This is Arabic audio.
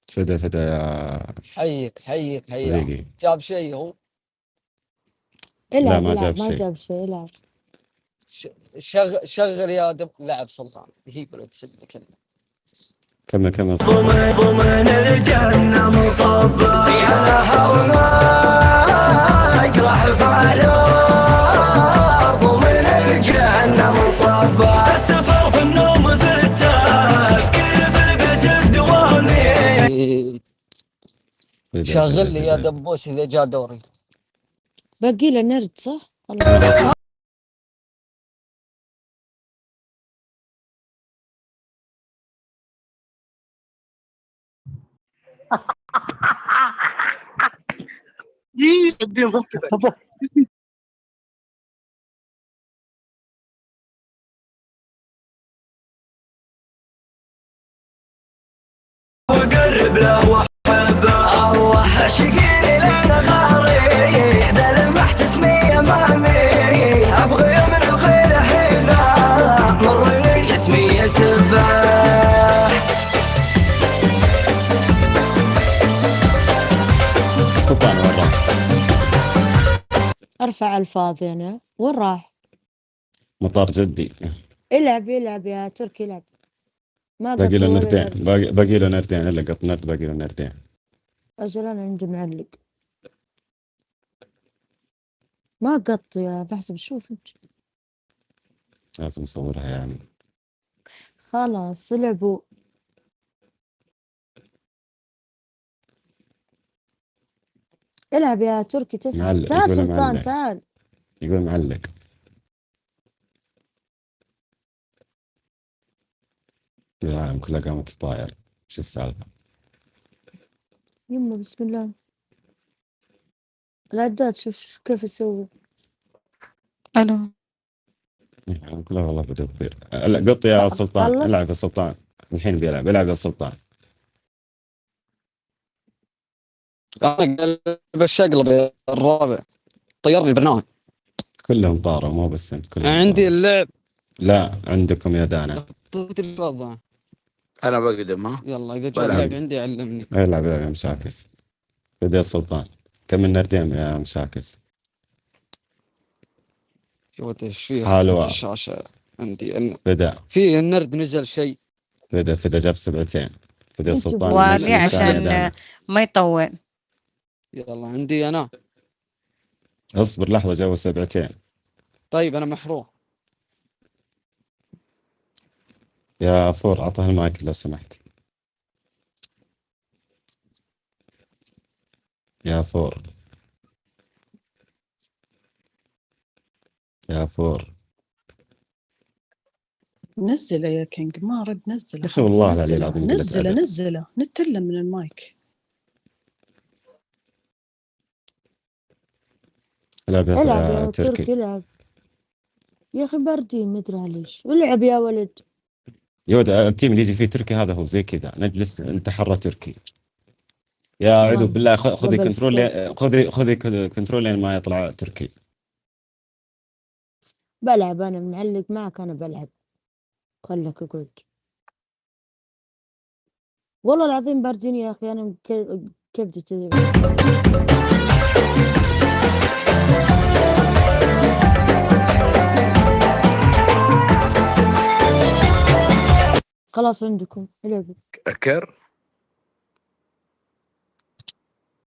فدا يا حيك صديقي. جاب شيء هو؟ لا ما جاب ما شيء. جاب شيء. العب شغل يا دب. لعب سلطان هي ولا تسد كمل ضمن الجنة مصبة يا لها وما يجرح فعله. ضمن الجنة مصبة السفر في النوم في التفكير في البيت دوامي. شغل لي يا دبوس إذا جاء دوري. باقي له نرد صح؟ الدين ضحكتك. وقرب له وحبه الله شقيني لنا غاري ذا لمحت اسمي امامي ابغي من الخير هنا مر لي اسمي سفاح. سلطان وين راح؟ ارفع الفاضي انا. وين راح؟ مطار جدي. العب يا تركي العب. ما باقي له نردين. باقي له نردين الا قط نرد. باقي له نردين. اجل انا عندي معلق. ما قط يا بحسب. شوف انت لازم اصورها يعني. خلاص لعبوا. العب يا تركي تسعى. تعال سلطان معلق. تعال. يقول معلق. العالم كلها قامت تطاير. شو السالفة؟ يما بسم الله. العداد شوف كيف يسوي. الو. العالم كلها والله بدأت تطير. قط يا سلطان. العب يا سلطان. الحين بيلعب. العب يا سلطان. انا بس اقلب الرابع. طيرني البرنامج. كلهم طاروا مو بس انت. كلهم عندي طاروا. اللعب. لا عندكم يا دانا. طيب الوضع. انا بقدم ها. يلا اذا جاء اللعب عندي علمني. العب يا مشاكس. بدأ يا سلطان. كم النردين يا مشاكس؟ شوف ايش فيه. حلوة. الشاشة عندي بدأ. في النرد نزل شيء. فدا جاب 7. فدا سلطان. واري عشان ما يطول. يلا عندي انا. اصبر لحظة جابوا 7. طيب انا محروق. يا فور عطها المايك لو سمحت. يا فور. نزله يا كينج. ما رد نزله. اخي والله العلي العظيم. نزله نتكلم من المايك. العب يا تركي. العب يا اخي باردين مدري ليش. العب يا ولد. يود التيم اللي يجي فيه تركي هذا هو زي كذا. نجلس نتحرى تركي. يا اعوذ بالله. خذي كنترول. خذي كنترول لين ما يطلع تركي. بلعب انا معلق معك. انا بلعب. خلك اقعد. والله العظيم باردين يا اخي. انا كبدتي. خلاص عندكم. العبوا. كر